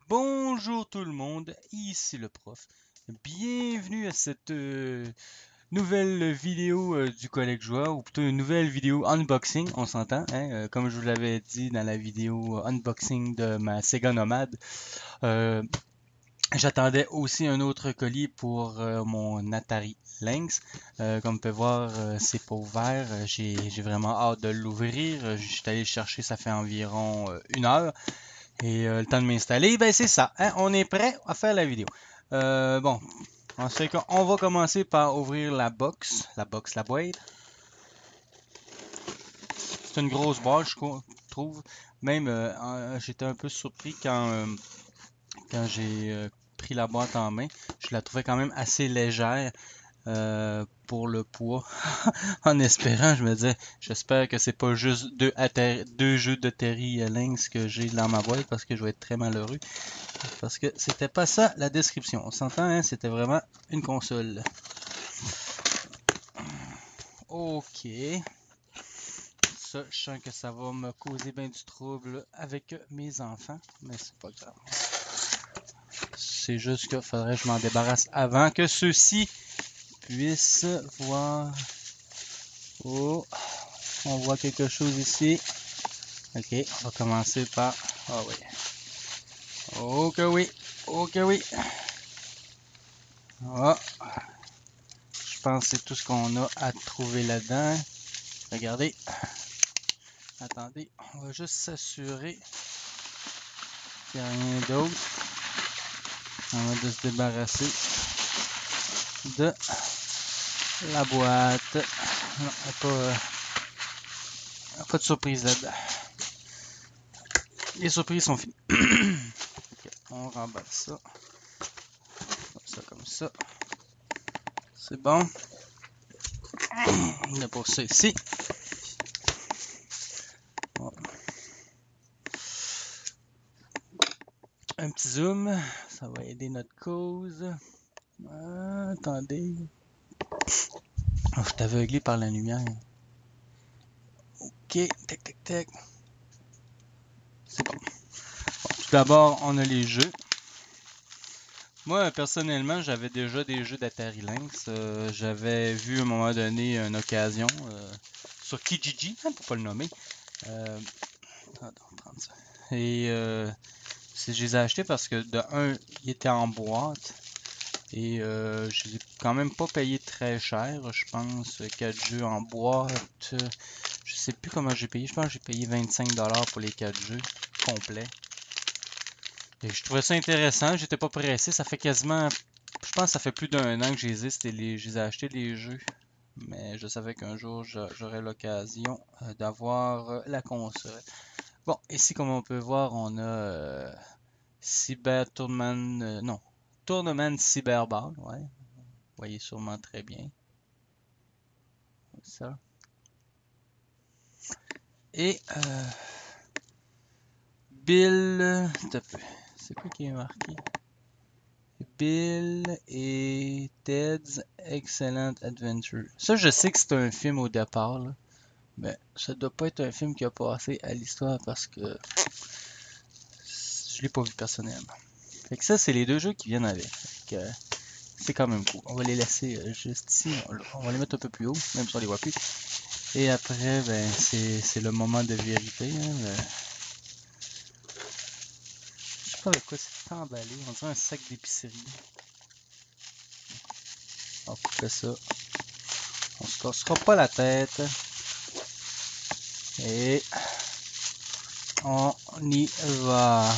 Bonjour tout le monde, ici le prof. Bienvenue à cette nouvelle vidéo du Collège Joueur, ou plutôt une nouvelle vidéo unboxing, on s'entend, hein, comme je vous l'avais dit dans la vidéo unboxing de ma Sega Nomad. J'attendais aussi un autre colis pour mon Atari Lynx. Comme vous pouvez voir, c'est pas ouvert. J'ai vraiment hâte de l'ouvrir. Je suis allé le chercher, ça fait environ 1 heure. Et le temps de m'installer, ben c'est ça, hein, on est prêt à faire la vidéo. Bon, on va commencer par ouvrir la box, la boîte. C'est une grosse boîte, je trouve. Même, j'étais un peu surpris quand j'ai pris la boîte en main. Je la trouvais quand même assez légère. Pour le poids. En espérant, je me disais, j'espère que c'est pas juste deux jeux de Terry Lynx que j'ai dans ma boîte parce que je vais être très malheureux. Parce que c'était pas ça la description. On s'entend, hein, c'était vraiment une console. Ok. Ça, je sens que ça va me causer bien du trouble avec mes enfants, mais c'est pas grave. C'est juste qu'il faudrait que je m'en débarrasse avant que ceux-ci puissent voir. Oh, on voit quelque chose ici. Ok, on va commencer par... Ah oui. Oh que oui. Oh que oui. Ah. Je pense que c'est tout ce qu'on a à trouver là-dedans. Regardez. Attendez, on va juste s'assurer qu'il n'y a rien d'autre. On va de se débarrasser de la boîte. Non, il n'y a pas de surprise là-dedans. Les surprises sont finies. Okay, on remballe ça. Comme ça. C'est bon. On a pour ça ici. Bon. Un petit zoom. Ça va aider notre cause. Attendez. Oh, je suis aveuglé par la lumière. Ok, tac, tac, tac. C'est bon. Tout d'abord, on a les jeux. Moi, personnellement, j'avais déjà des jeux d'Atari Lynx. J'avais vu à un moment donné une occasion sur Kijiji, hein, pour pas le nommer. Prendre ça. Et je les ai achetés parce que de un, ils étaient en boîte. Et je les ai quand même pas payés très cher. Je pense 4 jeux en boîte. Je sais plus comment j'ai payé. Je pense que j'ai payé 25$ pour les 4 jeux complets. Et je trouvais ça intéressant. J'étais pas pressé. Ça fait quasiment... Je pense que ça fait plus d'1 an que je les ai achetés les jeux. Mais je savais qu'un jour j'aurais l'occasion d'avoir la console. Bon, ici comme on peut voir, on a Cyber Tournament... non. Tournament Cyberball. Ouais. Vous voyez sûrement très bien. Ça. Et Bill... C'est quoi qui est marqué? Bill et Ted's Excellent Adventure. Ça, je sais que c'est un film au départ, là, mais ça doit pas être un film qui a passé à l'histoire parce que je l'ai pas vu personnellement. Fait que ça, c'est les deux jeux qui viennent avec. C'est quand même cool. On va les laisser juste ici. On va les mettre un peu plus haut, même si on les voit plus. Et après, ben, c'est le moment de vérité. Hein, je sais pas avec quoi c'est emballé. On dirait un sac d'épicerie. On va couper ça. On se cassera pas la tête. Et on y va.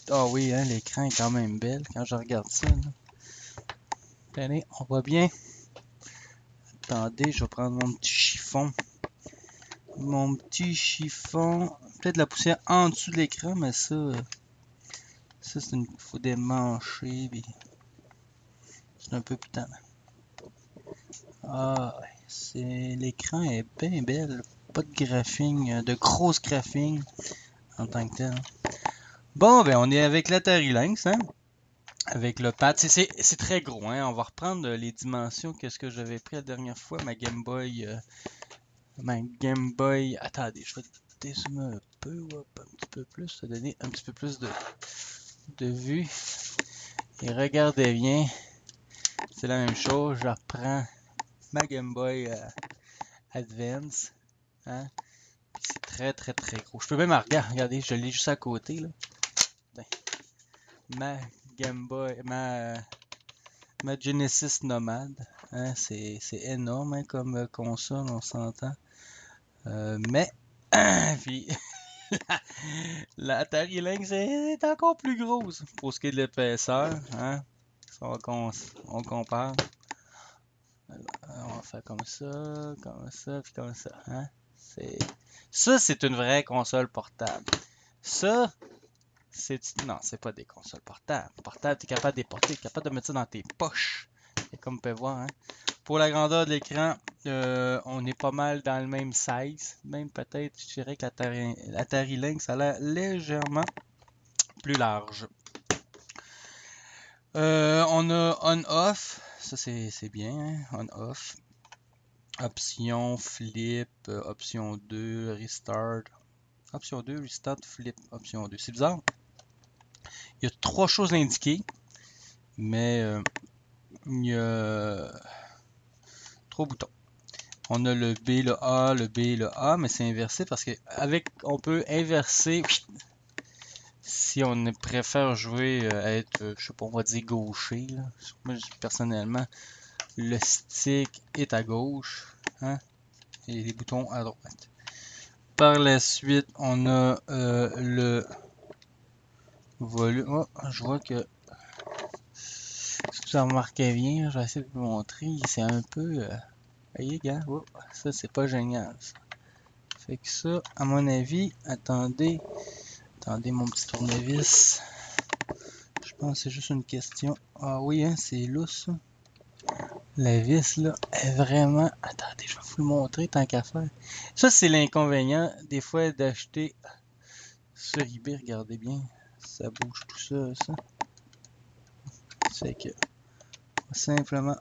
Ah oui, hein, l'écran est quand même belle quand je regarde ça. Tenez, on voit bien. Attendez, je vais prendre mon petit chiffon. Mon petit chiffon. Peut-être la poussière en dessous de l'écran, mais ça c'est une... faut démancher. C'est un peu putain. Ah, ouais, L'écran est bien belle. Pas de graphing, de grosse graphing en tant que tel. Bon, ben on est avec l'Atari Lynx, hein? Avec le pad. C'est très gros, hein? On va reprendre les dimensions que ce que j'avais pris la dernière fois, ma Game Boy. Attendez, je vais dézoomer un peu, hop, un petit peu plus, ça va donner un petit peu plus de vue. Et regardez bien, c'est la même chose. Je reprends ma Game Boy Advance, hein? C'est très très très gros. Je peux même regardez, je l'ai juste à côté là. Ma Game Boy, ma Genesis Nomad, hein? C'est énorme hein, comme console, on s'entend. Mais puis la Atari Lynx est encore plus grosse pour ce qui est de l'épaisseur, hein? Si on compare. Alors, on va faire comme ça, puis comme ça, hein? Ça, c'est une vraie console portable. Ça, non, c'est pas des consoles portables. Portable, tu es capable de les porter, tu es capable de mettre ça dans tes poches. Et comme on peut voir, hein? Pour la grandeur de l'écran, on est pas mal dans le même size. Même peut-être, je dirais que l'Atari Lynx a l'air légèrement plus large. On a on-off. Ça, c'est bien, hein? On-off. Option flip, option 2, restart. Option 2, restart, flip, option 2. C'est bizarre. Il y a 3 choses indiquées, mais il y a 3 boutons. On a le B, le A, le B, le A, mais c'est inversé parce que on peut inverser si on préfère jouer être, je sais pas, on va dire gaucher. Là. Moi, personnellement, le stick est à gauche, hein, et les boutons à droite. Par la suite, on a le volume. Oh, je vois que si vous en remarquez bien, je vais essayer de vous montrer. C'est un peu. Voyez, gars, oh, ça c'est pas génial. Ça. Fait que ça, à mon avis, attendez mon petit tournevis. Je pense que c'est juste une question. Ah oui, hein, c'est lousse. Ça. La vis là est vraiment. Attendez, je vais vous le montrer tant qu'à faire. Ça, c'est l'inconvénient des fois d'acheter sur eBay. Regardez bien, ça bouge tout ça. C'est que simplement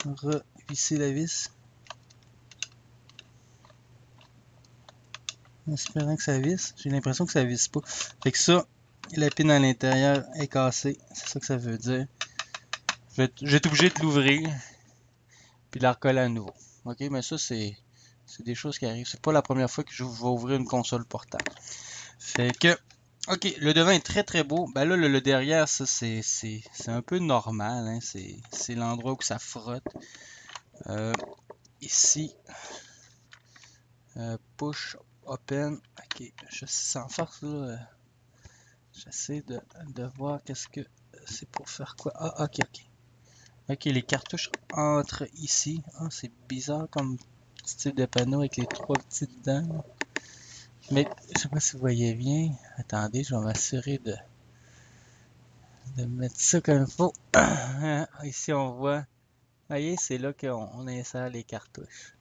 revisser la vis. En espérant que ça visse. J'ai l'impression que ça visse pas. Fait que ça, la pine à l'intérieur est cassée. C'est ça que ça veut dire. Je vais être obligé de l'ouvrir. Puis de la recoller à nouveau. Ok, mais ça, c'est des choses qui arrivent. C'est pas la première fois que je vais ouvrir une console portable. Fait que, ok, le devant est très très beau. Ben là, le derrière, ça, c'est un peu normal. Hein? C'est l'endroit où ça frotte. Ici, push, open. Ok, je sans force là. J'essaie de voir qu'est-ce que c'est pour faire quoi. Ah, ok. Ok, les cartouches entrent ici. Ah, c'est bizarre comme style de panneau avec les 3 petites dents. Mais je sais pas si vous voyez bien. Attendez, je vais m'assurer de mettre ça comme il faut. Ici, on voit. Vous voyez, c'est là qu'on insère les cartouches.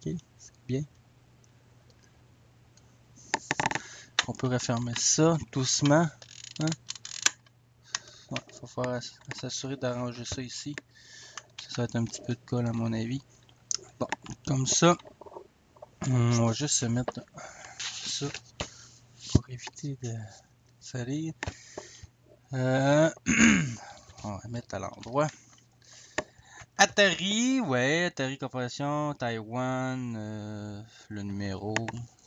Ok, c'est bien. On peut refermer ça doucement. Hein? Ouais, il va s'assurer d'arranger ça ici. Ça va être un petit peu de colle à mon avis. Bon, comme ça, on va juste se mettre ça pour éviter de salir. On va mettre à l'endroit. Atari, ouais, Atari Corporation, Taïwan, le numéro.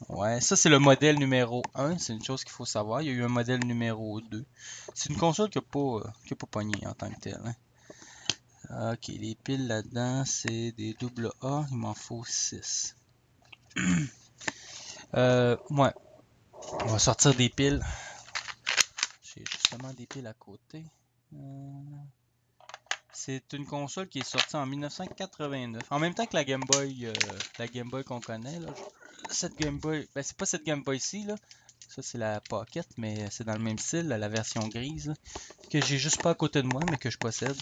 Ouais, ça c'est le modèle numéro 1, c'est une chose qu'il faut savoir. Il y a eu un modèle numéro 2. C'est une console qui n'a pas pogné en tant que telle. Hein. Ok, les piles là-dedans, c'est des AA, il m'en faut 6. Ouais, on va sortir des piles. J'ai justement des piles à côté. C'est une console qui est sortie en 1989. En même temps que la Game Boy qu'on connaît. Là. Cette Game Boy, ben c'est pas cette Game Boy-ci, là. Ça, c'est la Pocket, mais c'est dans le même style, la version grise. Là, que j'ai juste pas à côté de moi, mais que je possède.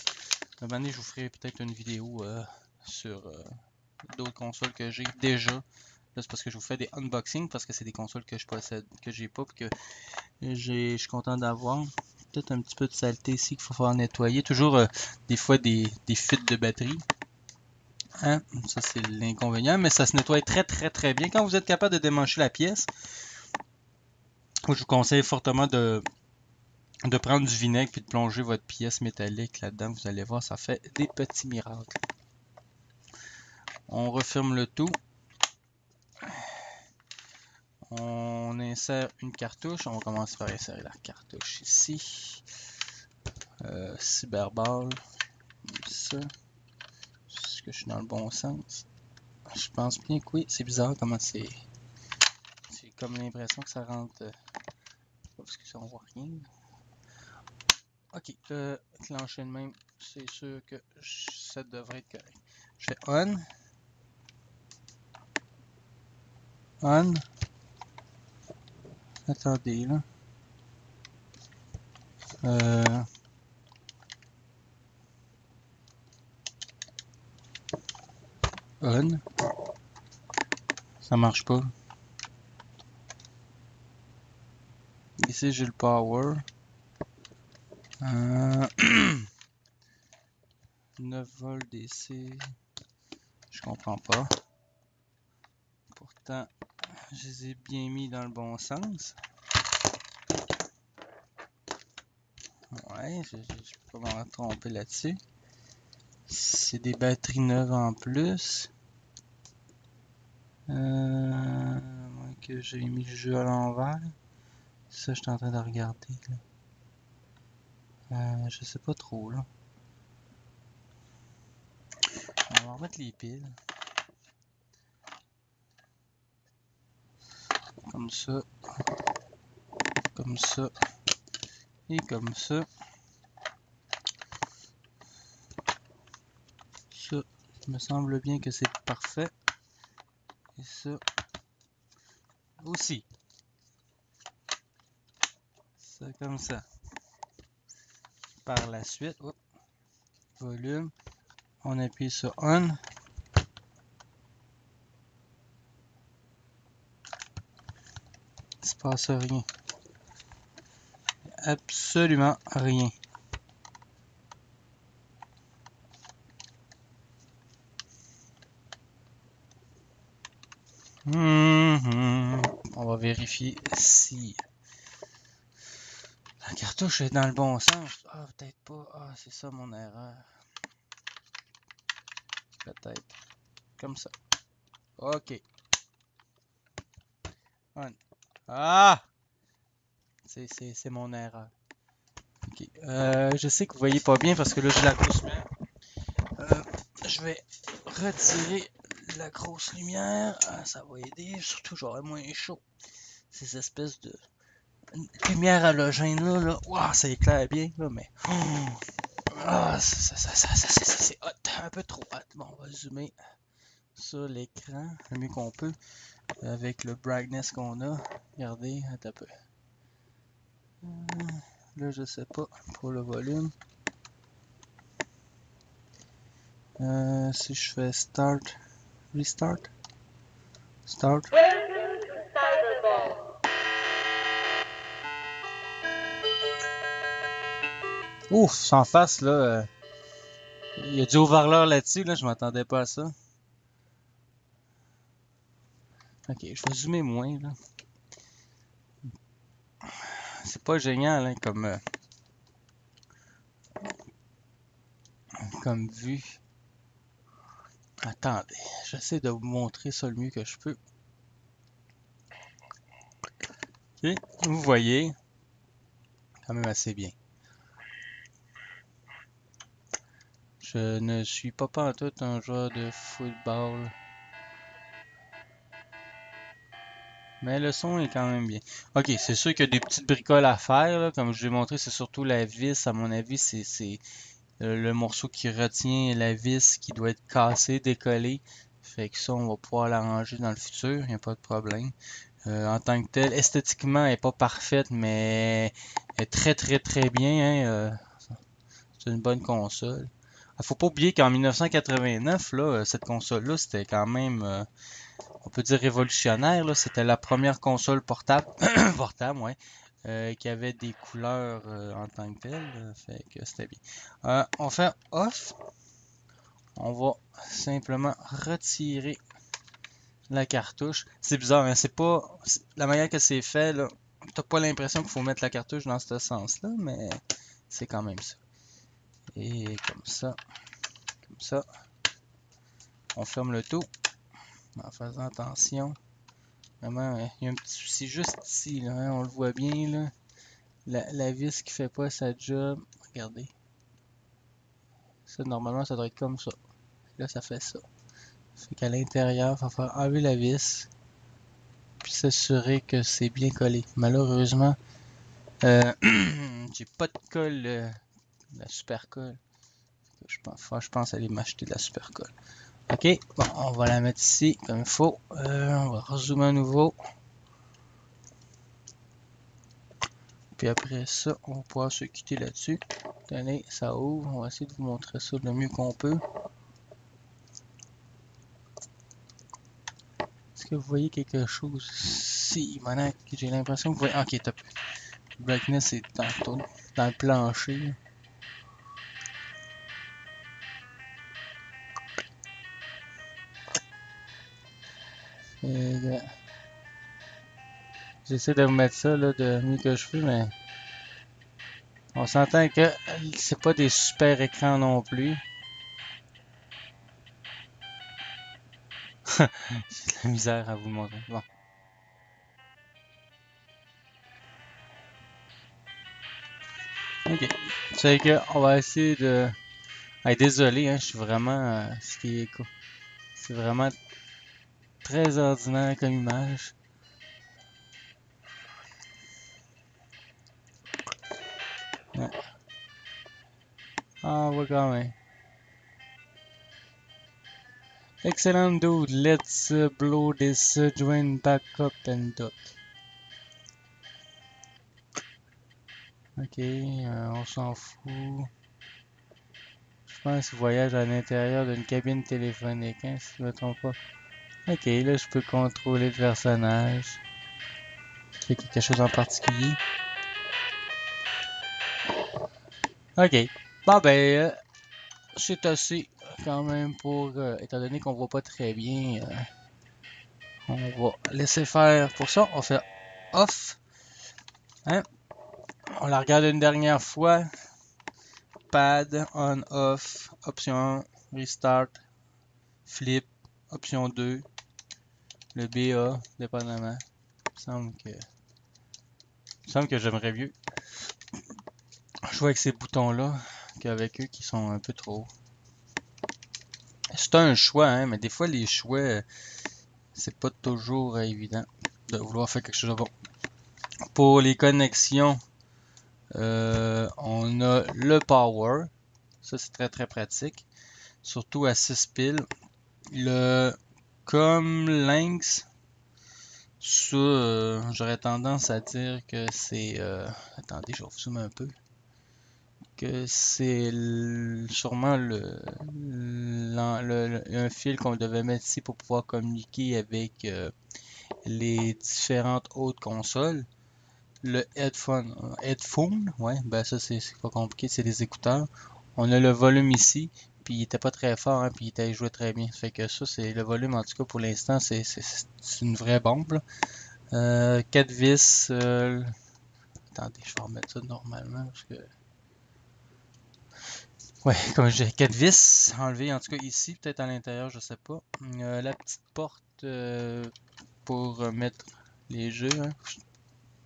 Un moment donné, je vous ferai peut-être une vidéo sur d'autres consoles que j'ai déjà. Là, c'est parce que je vous fais des unboxings parce que c'est des consoles que je possède, que j'ai pas, puis que je suis content d'avoir. Peut-être un petit peu de saleté ici qu'il faut falloir nettoyer. Toujours des fois des fuites de batterie. Hein? Ça c'est l'inconvénient, mais ça se nettoie très bien. Quand vous êtes capable de démancher la pièce, moi, je vous conseille fortement de prendre du vinaigre puis de plonger votre pièce métallique là-dedans. Vous allez voir, ça fait des petits miracles. On referme le tout. On insère une cartouche. On va commencer par insérer la cartouche ici. Cyberball. Ça. Est-ce que je suis dans le bon sens? Je pense bien que oui. C'est bizarre comment c'est. J'ai comme l'impression que ça rentre. Parce que ça, on voit rien. Ok. Clencher de même. C'est sûr que ça devrait être correct. Je fais on. On. Attendez là. On. Ça marche pas. Ici j'ai le power. 9 volts DC. Je comprends pas. Pourtant, je les ai bien mis dans le bon sens. Ouais, je peux pas m'en tromper là-dessus. C'est des batteries neuves en plus. Que j'ai mis le jeu à l'envers. Ça, je suis en train de regarder. Je sais pas trop là. On va remettre les piles. Comme ça. Comme ça. Et comme ça. Ça, il me semble bien que c'est parfait. Et ça aussi. Ça comme ça. Par la suite, volume, on appuie sur on. Il se passe rien. Absolument rien. On va vérifier si la cartouche est dans le bon sens. Ah, peut-être pas. Ah, c'est ça mon erreur. Peut-être. Comme ça. Ok. On. Ah! C'est mon erreur. Ok. Je sais que vous voyez pas bien parce que là j'ai la grosse lumière. Je vais retirer la grosse lumière. Ah, ça va aider. Surtout j'aurai moins chaud. Ces espèces de lumière halogène là. Wow, ça éclaire bien là, mais. C'est hot. Un peu trop hot. Bon, on va zoomer sur l'écran le mieux qu'on peut. Avec le brightness qu'on a. Regardez, un peu. Là, je sais pas pour le volume. Si je fais start, restart, start. Ouf, sans face là. Il y a du haut-parleur là-dessus, là, je m'attendais pas à ça. Ok, je vais zoomer moins là. C'est pas génial hein, comme vue. Attendez, j'essaie de vous montrer ça le mieux que je peux. Ok, vous voyez, quand même assez bien. Je ne suis pas pantoute un joueur de football. Mais le son est quand même bien. Ok, c'est sûr qu'il y a des petites bricoles à faire. Là. Comme je l'ai montré, c'est surtout la vis. À mon avis, c'est le morceau qui retient la vis qui doit être cassé, décollé. Fait que ça, on va pouvoir l'arranger dans le futur. Il n'y a pas de problème. En tant que tel, esthétiquement, elle n'est pas parfaite, mais elle est très bien. Hein, c'est une bonne console. Faut pas oublier qu'en 1989, là, cette console-là, c'était quand même, on peut dire révolutionnaire, là. C'était la première console portable, portable, ouais, qui avait des couleurs en tant que telles. Fait que c'était bien. On fait off. On va simplement retirer la cartouche. C'est bizarre, hein? C'est pas la manière que c'est fait, là. T'as pas l'impression qu'il faut mettre la cartouche dans ce sens-là, mais c'est quand même ça. Et comme ça, comme ça. On ferme le tout en faisant attention. Vraiment, il y a un petit souci juste ici, là, hein, on le voit bien, là. La vis qui fait pas sa job. Regardez. Ça, normalement, ça doit être comme ça. Là, ça fait ça. Fait qu'à l'intérieur, il va falloir enlever la vis. Puis s'assurer que c'est bien collé. Malheureusement, j'ai pas de colle, la super colle. Je pense aller m'acheter de la super colle. Ok, bon, on va la mettre ici comme il faut. On va rezoomer à nouveau. Puis après ça, on va pouvoir se quitter là-dessus. Tenez, ça ouvre. On va essayer de vous montrer ça le mieux qu'on peut. Est-ce que vous voyez quelque chose ici? J'ai l'impression que vous voyez. Ok, top. Le brightness est dans le plancher. J'essaie de vous mettre ça là, de mieux que je peux, mais on s'entend que c'est pas des super écrans non plus. J'ai de la misère à vous le montrer. Bon. Ok. C'est que on va essayer de. Hey, désolé, hein, je suis vraiment. Ce qui est cool. C'est vraiment très ordinaire comme image. Ouais. Ah, on voit quand même. Excellent dude, let's blow this joint back up and up. Ok, on s'en fout. Je pense qu'il voyage à l'intérieur d'une cabine téléphonique, hein, si je ne me trompe pas. Ok, là je peux contrôler le personnage. Fait quelque chose en particulier. Ok. Bon ben, c'est assez quand même pour, étant donné qu'on voit pas très bien, on va laisser faire pour ça. On fait off. Hein? On la regarde une dernière fois. Pad, on, off, option, restart, flip, option 2, le BA, dépendamment. Il me semble que j'aimerais mieux jouer avec ces boutons-là qu'avec eux qui sont un peu trop. C'est un choix, hein, mais des fois les choix, c'est pas toujours évident de vouloir faire quelque chose de bon. Pour les connexions, on a le power. Ça, c'est très très pratique. Surtout à 6 piles. Le comme Lynx, ça, j'aurais tendance à dire que c'est. Attendez, je vais vous zoomer un peu. Que c'est sûrement un fil qu'on devait mettre ici pour pouvoir communiquer avec les différentes autres consoles. Le headphone, ouais, ben ça c'est pas compliqué, c'est des écouteurs. On a le volume ici, puis il était pas très fort, hein, puis il jouait très bien. Ça fait que ça, c'est le volume, en tout cas pour l'instant, c'est une vraie bombe. 4 vis. Attendez, je vais remettre ça normalement parce que. Ouais, comme j'ai 4 vis enlevées, en tout cas ici, peut-être à l'intérieur, je sais pas. La petite porte pour mettre les jeux, hein,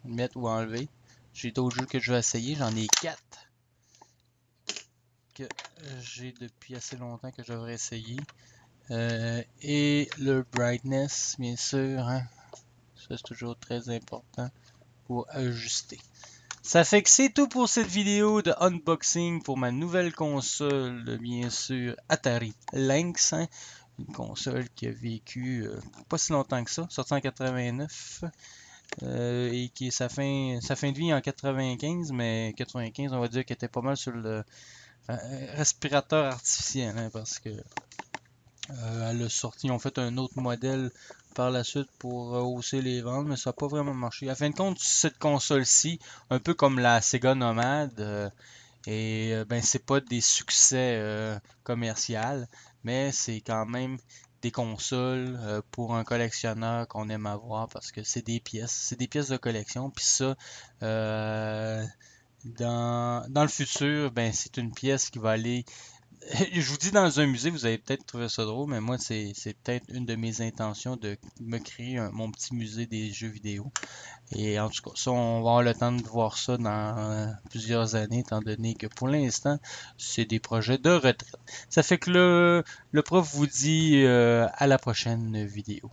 mettre ou enlever. J'ai d'autres jeux que je vais essayer, j'en ai 4 que j'ai depuis assez longtemps que je devrais essayer. Et le brightness, bien sûr, hein. Ça c'est toujours très important pour ajuster. Ça fait que c'est tout pour cette vidéo de unboxing pour ma nouvelle console, bien sûr, Atari Lynx, hein. Une console qui a vécu pas si longtemps que ça, sortie en 89, et qui est sa fin de vie en 95, mais 95, on va dire qu'elle était pas mal sur le respirateur artificiel, hein, parce que elle a sorti, ils ont fait un autre modèle par la suite pour hausser les ventes, mais ça n'a pas vraiment marché. À fin de compte, cette console-ci, un peu comme la Sega Nomad, ben c'est pas des succès commerciaux, mais c'est quand même des consoles pour un collectionneur qu'on aime avoir parce que c'est des pièces de collection. Puis ça, euh, dans le futur, ben c'est une pièce qui va aller. Je vous dis dans un musée, vous allez peut-être trouver ça drôle, mais moi c'est peut-être une de mes intentions de me créer mon petit musée des jeux vidéo. Et en tout cas, ça, on va avoir le temps de voir ça dans plusieurs années, étant donné que pour l'instant, c'est des projets de retraite. Ça fait que le prof vous dit à la prochaine vidéo.